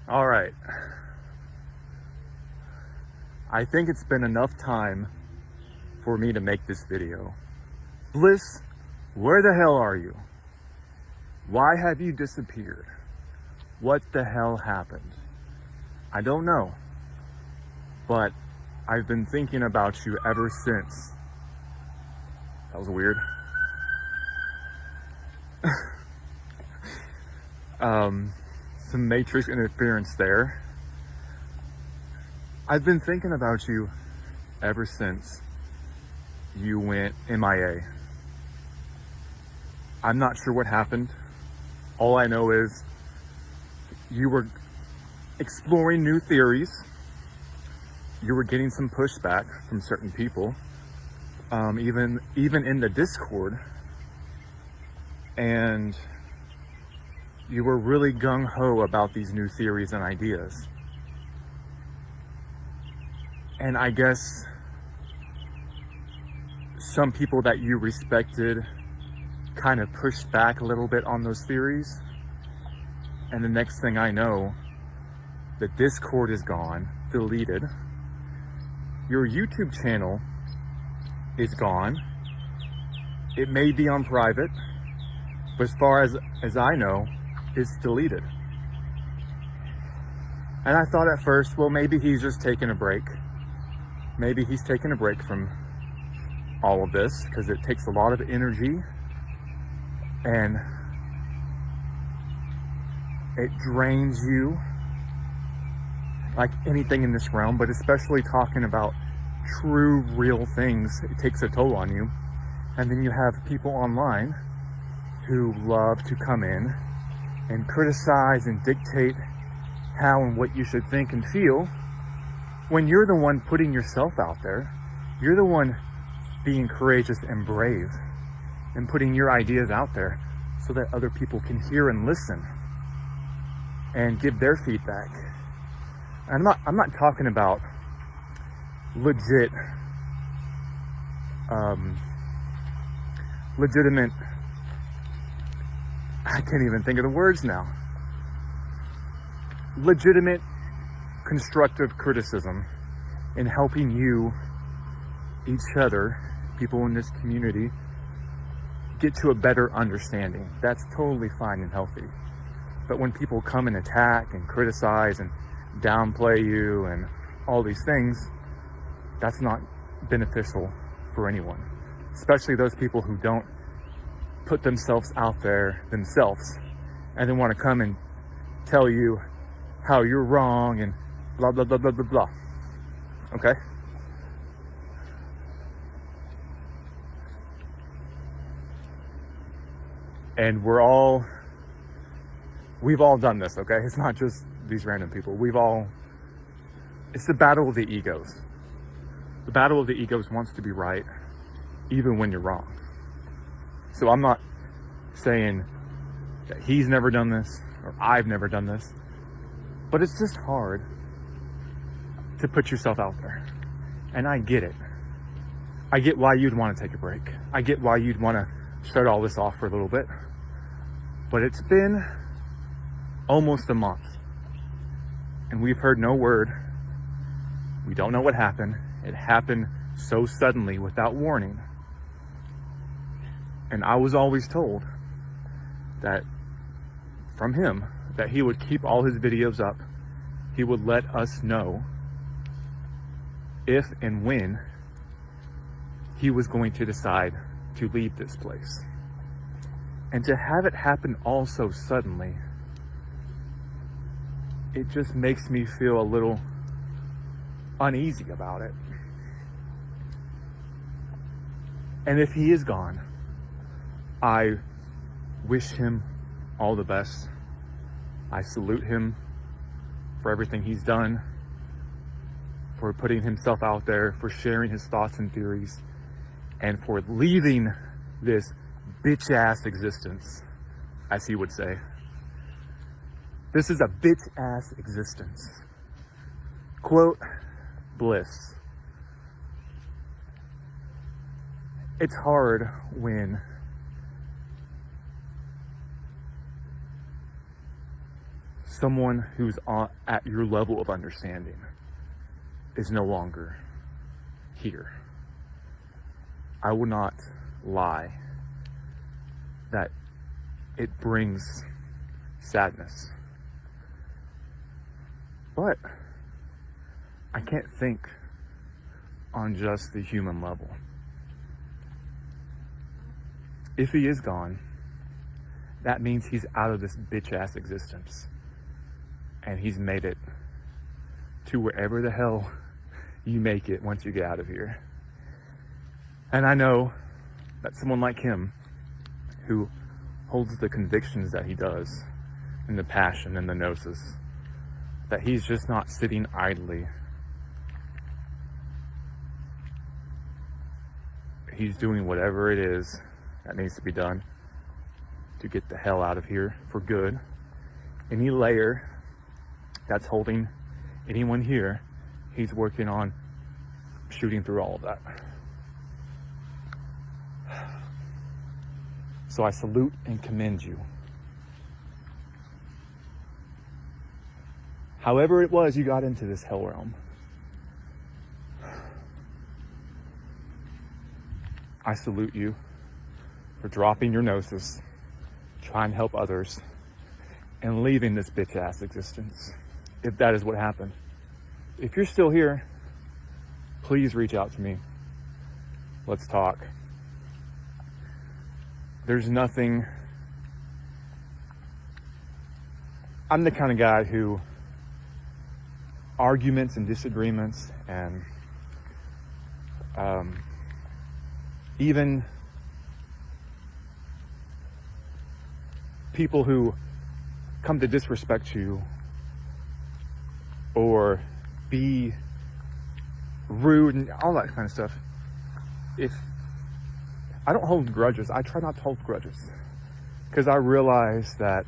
All right. I think it's been enough time for me to make this video. Bliss, where the hell are you? Why have you disappeared? What the hell happened? I don't know, but I've been thinking about you ever since. That was weird. Some matrix interference there. I've been thinking about you ever since you went MIA. I'm not sure what happened. All I know is you were exploring new theories. You were getting some pushback from certain people, even in the Discord, and you were really gung-ho about these new theories and ideas. And I guess some people that you respected kind of pushed back a little bit on those theories. And the next thing I know, the Discord is gone, deleted. Your YouTube channel is gone. It may be on private, but as far as I know, it's deleted. And I thought at first, well, maybe he's just taking a break. Maybe he's taking a break from all of this because it takes a lot of energy and it drains you like anything in this realm, but especially talking about true, real things, it takes a toll on you. And then you have people online who love to come in and criticize and dictate how and what you should think and feel when you're the one putting yourself out there. You're the one being courageous and brave and putting your ideas out there so that other people can hear and listen and give their feedback. I'm not talking about legitimate I can't even think of the words now. Legitimate constructive criticism in helping you, each other, people in this community, get to a better understanding. That's totally fine and healthy. But when people come and attack and criticize and downplay you and all these things, that's not beneficial for anyone, especially those people who don't put themselves out there themselves and then want to come and tell you how you're wrong and blah, blah, blah, blah, blah, blah. Okay? And we've all done this, okay? It's not just these random people. It's the battle of the egos. The battle of the egos wants to be right, even when you're wrong. So I'm not saying that he's never done this, or I've never done this, but it's just hard to put yourself out there. And I get it. I get why you'd want to take a break. I get why you'd want to shut all this off for a little bit. But it's been almost a month, and we've heard no word. We don't know what happened. It happened so suddenly without warning. And I was always told that from him that he would keep all his videos up. He would let us know if and when he was going to decide to leave this place. And to have it happen all so suddenly, it just makes me feel a little uneasy about it. And if he is gone, I wish him all the best. I salute him for everything he's done, for putting himself out there, for sharing his thoughts and theories, and for leaving this bitch-ass existence, as he would say. This is a bitch-ass existence. Quote, Bliss. It's hard when someone who's at your level of understanding is no longer here. I will not lie that it brings sadness. But I can't think on just the human level. If he is gone, that means he's out of this bitch-ass existence. And he's made it to wherever the hell you make it once you get out of here. And I know that someone like him, who holds the convictions that he does, and the passion and the gnosis, that he's just not sitting idly. He's doing whatever it is that needs to be done to get the hell out of here for good. Any layer that's holding anyone here, he's working on shooting through all of that. So I salute and commend you. However it was you got into this hell realm, I salute you for dropping your gnosis, trying to help others, and leaving this bitch-ass existence, if that is what happened. If you're still here, please reach out to me. Let's talk. There's nothing... I'm the kind of guy who arguments and disagreements and even people who come to disrespect you or be rude and all that kind of stuff. If I don't hold grudges, I try not to hold grudges, because I realize that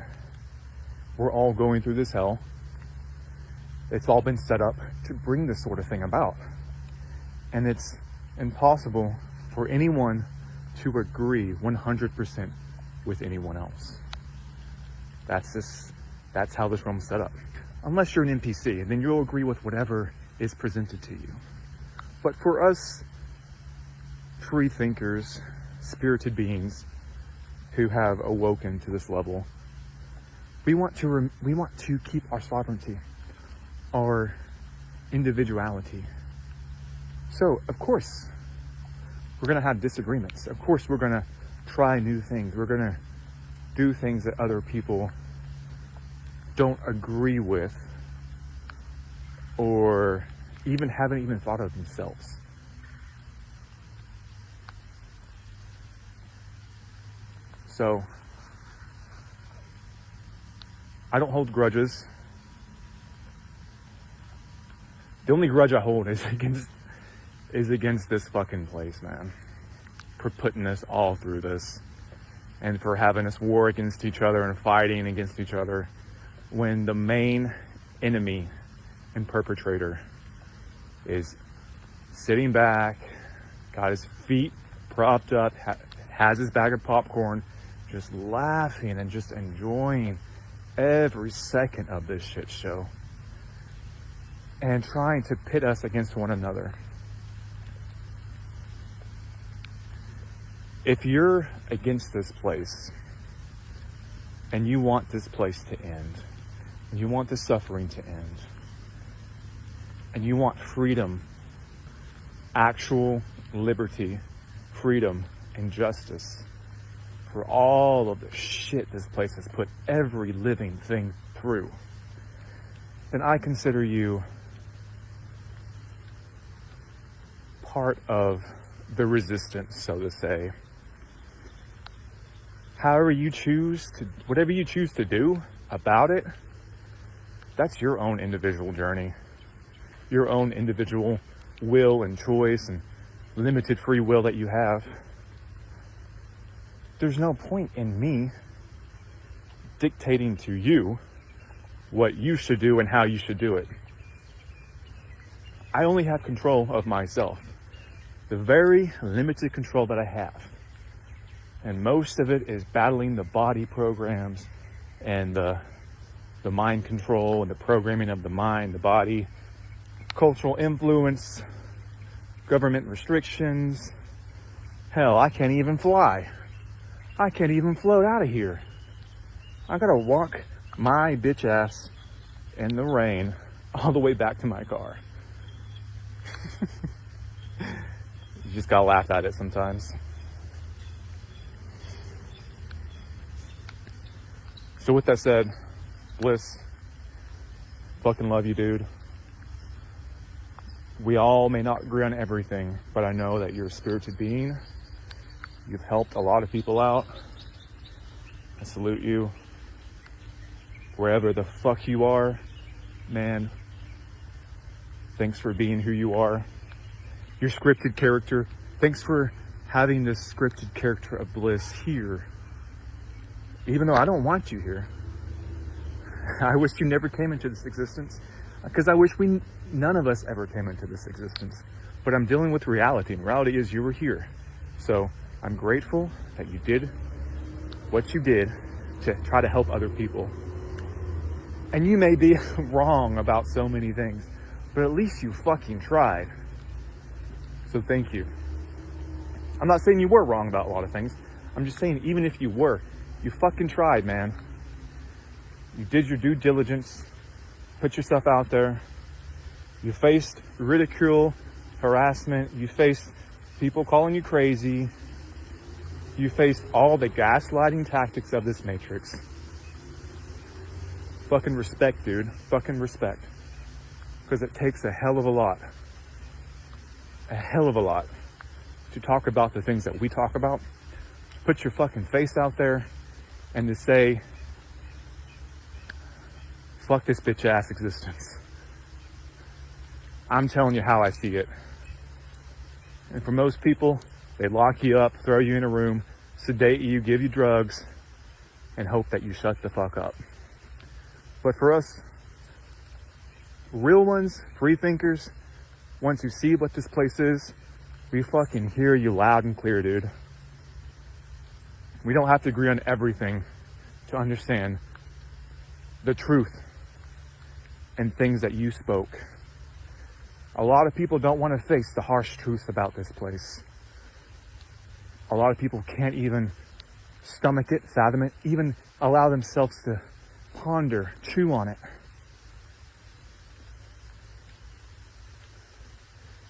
we're all going through this hell. It's all been set up to bring this sort of thing about. And it's impossible for anyone to agree 100% with anyone else. That's how this realm's set up. Unless you're an NPC, and then you'll agree with whatever is presented to you. But for us free thinkers, spirited beings who have awoken to this level, we want to keep our sovereignty, our individuality. So, of course, we're going to have disagreements. Of course, we're going to try new things. We're going to do things that other people don't agree with or haven't even thought of themselves. So, I don't hold grudges. The only grudge I hold is against this fucking place, man. For putting us all through this. And for having us war against each other and fighting against each other, when the main enemy and perpetrator is sitting back, got his feet propped up, has his bag of popcorn, just laughing and just enjoying every second of this shit show, and trying to pit us against one another. If you're against this place and you want this place to end, and you want the suffering to end, and you want freedom, actual liberty, freedom, and justice for all of the shit this place has put every living thing through, then I consider you part of the resistance, so to say. Whatever you choose to do about it, that's your own individual journey, your own individual will and choice and limited free will that you have. There's no point in me dictating to you what you should do and how you should do it. I only have control of myself, the very limited control that I have. And most of it is battling the body programs and the the mind control and the programming of the mind, the body, cultural influence, government restrictions. Hell, I can't even fly. I can't even float out of here. I gotta walk my bitch ass in the rain all the way back to my car. You just gotta laugh at it sometimes. So with that said, Bliss, fucking love you, dude. We all may not agree on everything, but I know that you're a spirited being. You've helped a lot of people out. I salute you. Wherever the fuck you are, man, thanks for being who you are. Your scripted character, thanks for having this scripted character of Bliss here. Even though I don't want you here. I wish you never came into this existence, because I wish none of us ever came into this existence. But I'm dealing with reality, and reality is you were here. So I'm grateful that you did what you did to try to help other people. And you may be wrong about so many things, but at least you fucking tried. So thank you. I'm not saying you were wrong about a lot of things. I'm just saying, even if you were, you fucking tried, man. You did your due diligence, put yourself out there. You faced ridicule, harassment. You faced people calling you crazy. You faced all the gaslighting tactics of this matrix. Fucking respect, dude. Fucking respect. Because it takes a hell of a lot to talk about the things that we talk about. Put your fucking face out there and to say, fuck this bitch ass existence. I'm telling you how I see it. And for most people, they lock you up, throw you in a room, sedate you, give you drugs, and hope that you shut the fuck up. But for us, real ones, free thinkers, once you see what this place is, we fucking hear you loud and clear, dude. We don't have to agree on everything to understand the truth and things that you spoke. A lot of people don't want to face the harsh truth about this place. A lot of people can't even stomach it, fathom it, even allow themselves to ponder, chew on it.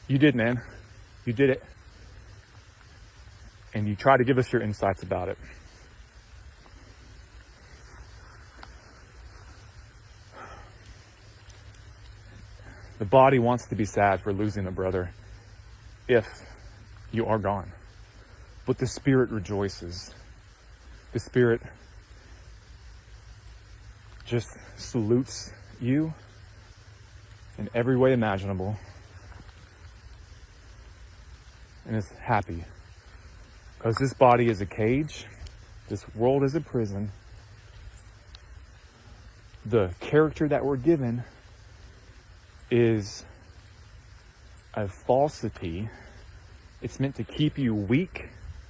You did, man. You did it. And you try to give us your insights about it. The body wants to be sad for losing a brother if you are gone. But the spirit rejoices. The spirit just salutes you in every way imaginable and is happy. Because this body is a cage. This world is a prison. The character that we're given is a falsity. It's meant to keep you weak,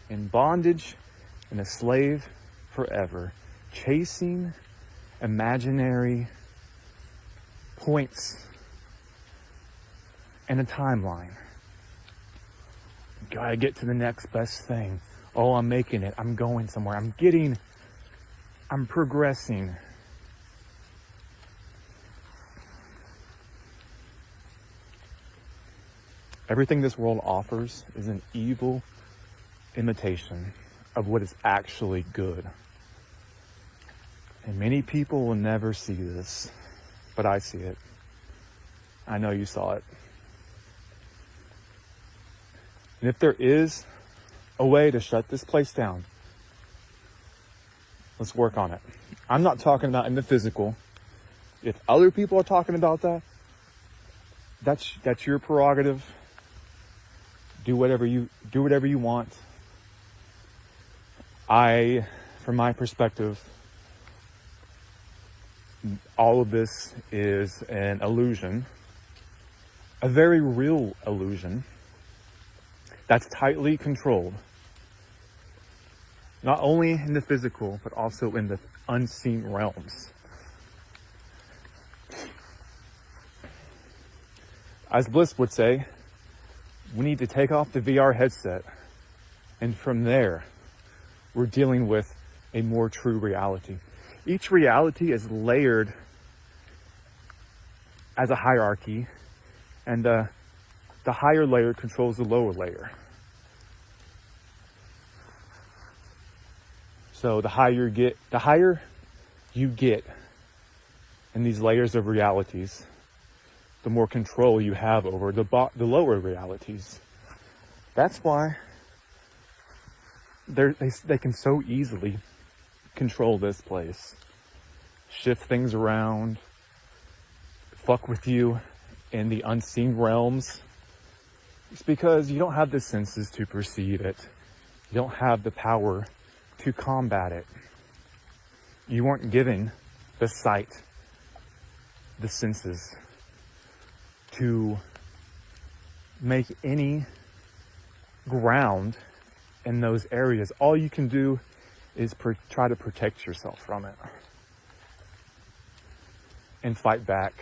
in bondage, and a slave forever, chasing imaginary points and a timeline. Gotta get to the next best thing. Oh, I'm making it. I'm going somewhere. I'm progressing. Everything this world offers is an evil imitation of what is actually good. And many people will never see this, but I see it. I know you saw it. And if there is a way to shut this place down, let's work on it. I'm not talking about in the physical. If other people are talking about that, that's your prerogative. Do whatever you want. From my perspective, all of this is an illusion, a very real illusion that's tightly controlled, not only in the physical, but also in the unseen realms. As Bliss would say, we need to take off the VR headset, and from there, we're dealing with a more true reality. Each reality is layered as a hierarchy, and the higher layer controls the lower layer. So the higher you get in these layers of realities, the more control you have over the lower realities. That's why they can so easily control this place, shift things around, fuck with you in the unseen realms. It's because you don't have the senses to perceive it. You don't have the power to combat it. You weren't given the sight, the senses, to make any ground in those areas. All you can do is try to protect yourself from it and fight back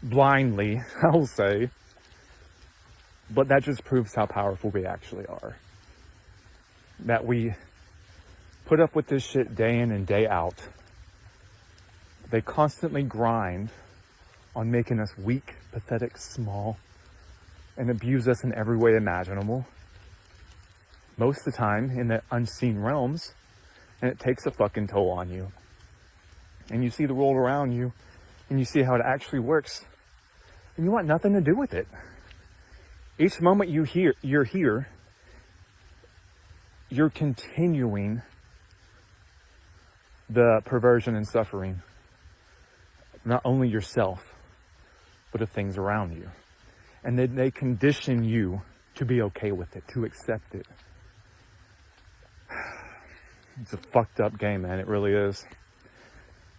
blindly, I will say. But that just proves how powerful we actually are. That we put up with this shit day in and day out. They constantly grind on making us weak, pathetic, small, and abuse us in every way imaginable. Most of the time in the unseen realms, and it takes a fucking toll on you. And you see the world around you, and you see how it actually works, and you want nothing to do with it. Each moment you're here, you're continuing the perversion and suffering, not only yourself, but of things around you. And then they condition you to be okay with it, to accept it. It's a fucked up game, man. It really is.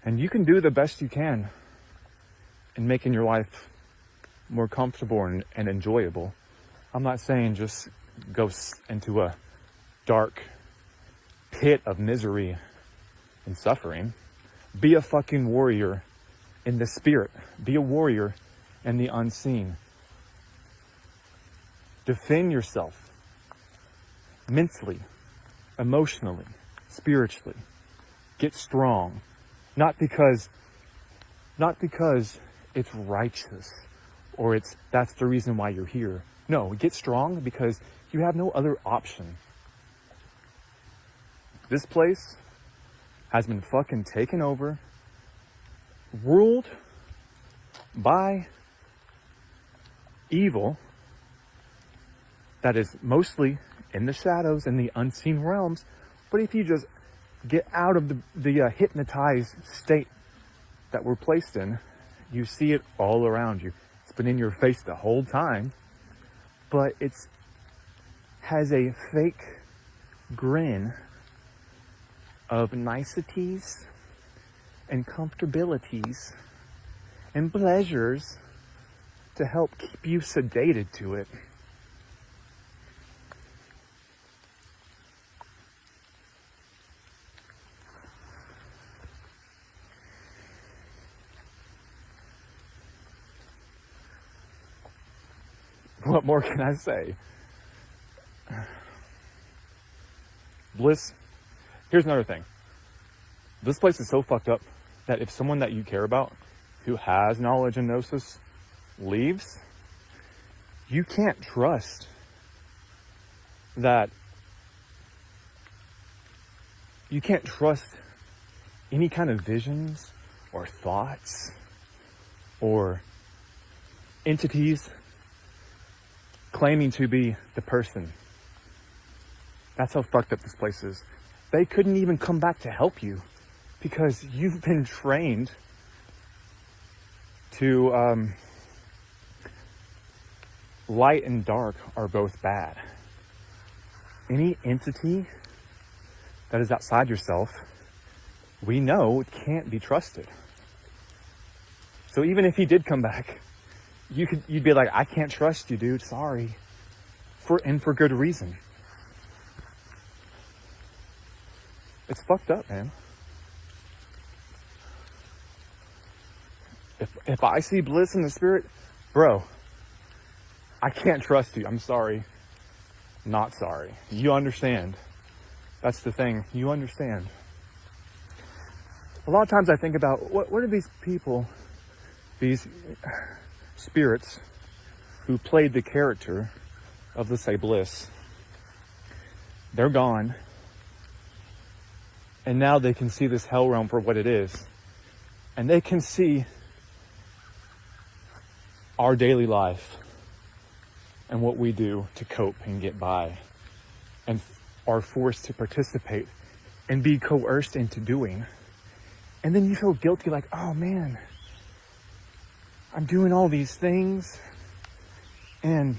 And you can do the best you can in making your life more comfortable and enjoyable. I'm not saying just go into a dark pit of misery and suffering. Be a fucking warrior in the spirit. Be a warrior in the unseen. Defend yourself mentally, emotionally, spiritually. Get strong. Not because it's righteous or that's the reason why you're here. No, get strong because you have no other option. This place has been fucking taken over, ruled by evil that is mostly in the shadows and the unseen realms. But if you just get out of the hypnotized state that we're placed in, you see it all around you. It's been in your face the whole time, but has a fake grin of niceties and comfortabilities and pleasures to help keep you sedated to it. What more can I say? Bliss. Here's another thing. This place is so fucked up that if someone that you care about who has knowledge and gnosis leaves, you can't trust that. You can't trust any kind of visions or thoughts or entities claiming to be the person. That's how fucked up this place is. They couldn't even come back to help you because you've been trained to light and dark are both bad. Any entity that is outside yourself, we know it can't be trusted. So even if he did come back, you'd be like, I can't trust you, dude. Sorry. For good reason. It's fucked up, man. If I see bliss in the spirit, bro, I can't trust you. I'm sorry. Not sorry. You understand. That's the thing. You understand. A lot of times I think about what are these people, these spirits who played the character of, let's say, Bliss. They're gone. And now they can see this hell realm for what it is. And they can see our daily life and what we do to cope and get by, and are forced to participate and be coerced into doing. And then you feel guilty, like, oh man, I'm doing all these things and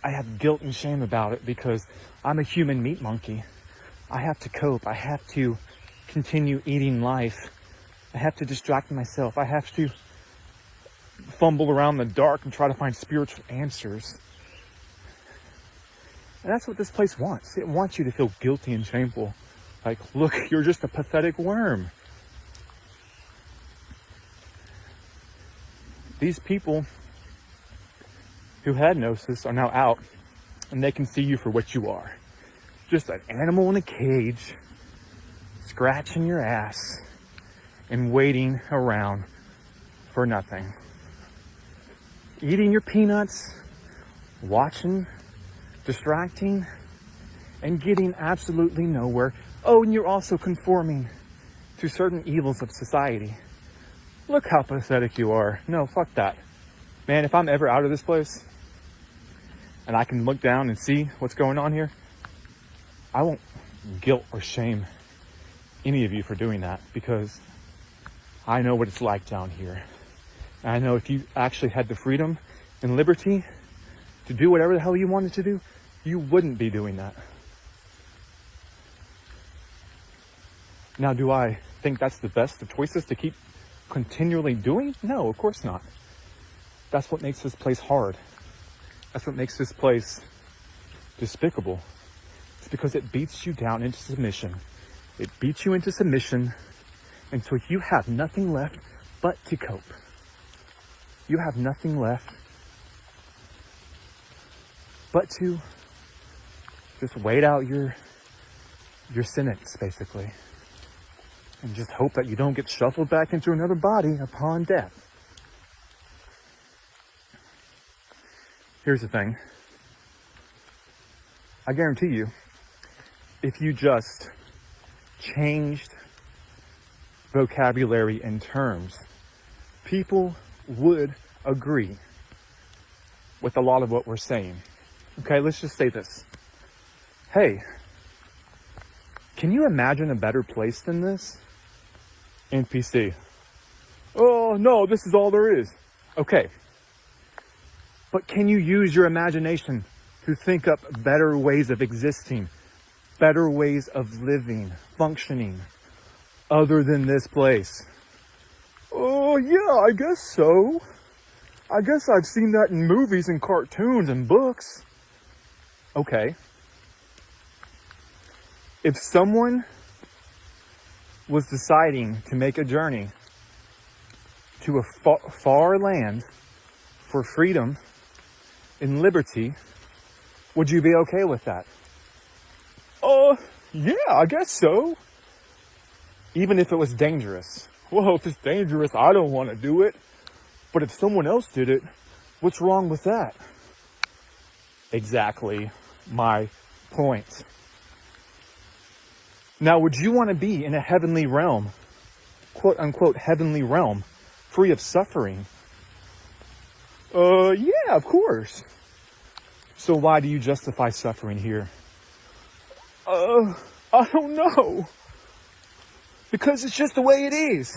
I have guilt and shame about it because I'm a human meat monkey. I have to cope. I have to continue eating life. I have to distract myself. I have to fumble around in the dark and try to find spiritual answers. And that's what this place wants. It wants you to feel guilty and shameful. Like, look, you're just a pathetic worm. These people who had gnosis are now out, and they can see you for what you are. Just an animal in a cage, scratching your ass and waiting around for nothing. Eating your peanuts, watching, distracting, and getting absolutely nowhere. Oh, and you're also conforming to certain evils of society. Look how pathetic you are. No, fuck that. Man, if I'm ever out of this place and I can look down and see what's going on here, I won't guilt or shame any of you for doing that, because I know what it's like down here. And I know if you actually had the freedom and liberty to do whatever the hell you wanted to do, you wouldn't be doing that. Now, do I think that's the best of choices to keep continually doing? No, of course not. That's what makes this place hard. That's what makes this place despicable. It's because it beats you down into submission. It beats you into submission until you have nothing left but to cope. You have nothing left but to just wait out your sentence, basically. And just hope that you don't get shuffled back into another body upon death. Here's the thing. I guarantee you, if you just changed vocabulary and terms, people would agree with a lot of what we're saying. Okay, let's just say this. Hey, can you imagine a better place than this? NPC. Oh, no, this is all there is. Okay. But can you use your imagination to think up better ways of existing, better ways of living, functioning, other than this place? Oh, yeah, I guess so. I guess I've seen that in movies and cartoons and books. Okay. If someone was deciding to make a journey to a far land for freedom and liberty, would you be okay with that? Yeah, I guess so. Even if it was dangerous. Well, if it's dangerous, I don't want to do it. But if someone else did it, what's wrong with that? Exactly my point. Now, would you want to be in a heavenly realm, quote unquote heavenly realm, free of suffering? Yeah, of course. So why do you justify suffering here? I don't know. Because it's just the way it is.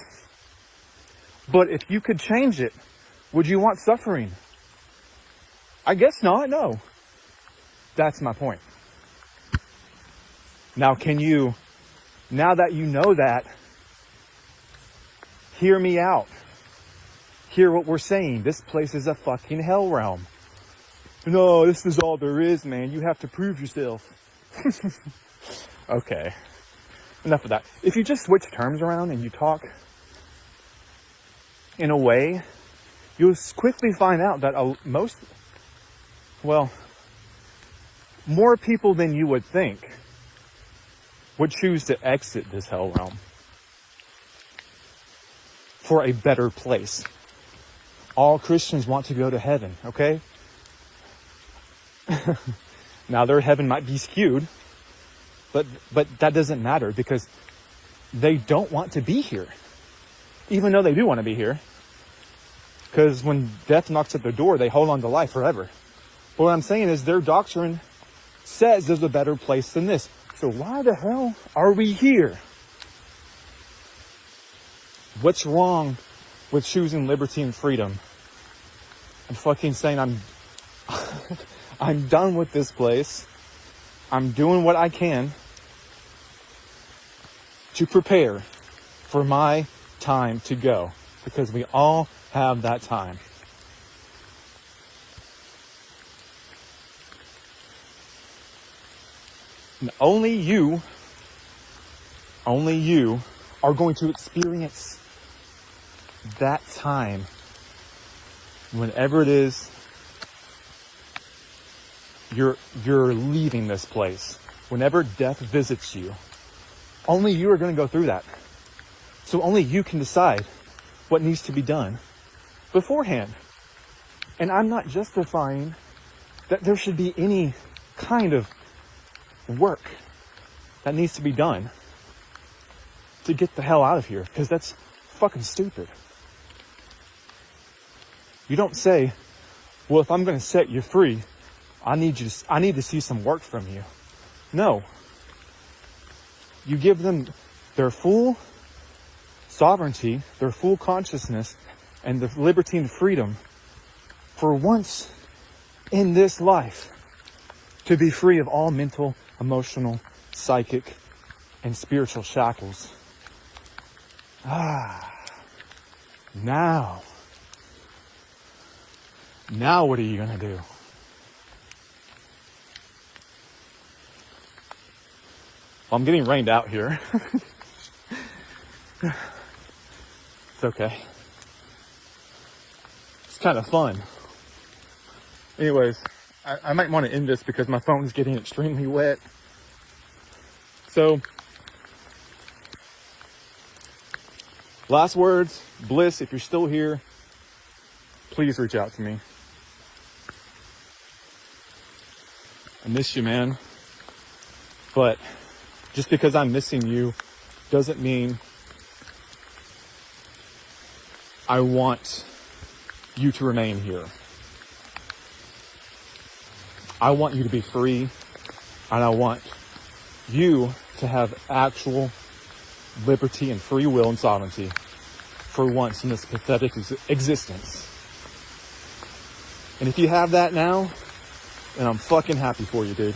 But if you could change it, would you want suffering? I guess not, no. That's my point. Now, now that you know that, hear me out. Hear what we're saying. This place is a fucking hell realm. No, this is all there is, man. You have to prove yourself. Okay. Enough of that. If you just switch terms around and you talk in a way, you'll quickly find out that Well, more people than you would think would choose to exit this hell realm for a better place. All Christians want to go to heaven, okay? Now their heaven might be skewed, but that doesn't matter because they don't want to be here. Even though they do want to be here. Because when death knocks at the door, they hold on to life forever. But what I'm saying is their doctrine says there's a better place than this. So why the hell are we here? What's wrong with choosing liberty and freedom? And fucking saying I'm done with this place. I'm doing what I can to prepare for my time to go. Because we all have that time. And only you are going to experience that time whenever it is you're leaving this place. Whenever death visits you, only you are going to go through that. So only you can decide what needs to be done beforehand. And I'm not justifying that there should be any kind of work that needs to be done to get the hell out of here, because that's fucking stupid. You don't say, well, if I'm going to set you free, I need to see some work from you. No. You give them their full sovereignty, their full consciousness, and the liberty and freedom for once in this life to be free of all mental, emotional, psychic, and spiritual shackles. Now what are you going to do? Well, I'm getting rained out here. It's okay. It's kind of fun. Anyways, I might want to end this because my phone's getting extremely wet. So, last words, Bliss, if you're still here, please reach out to me. I miss you, man. But just because I'm missing you doesn't mean I want you to remain here. I want you to be free, and I want you to have actual liberty and free will and sovereignty for once in this pathetic existence. And if you have that now, then I'm fucking happy for you, dude.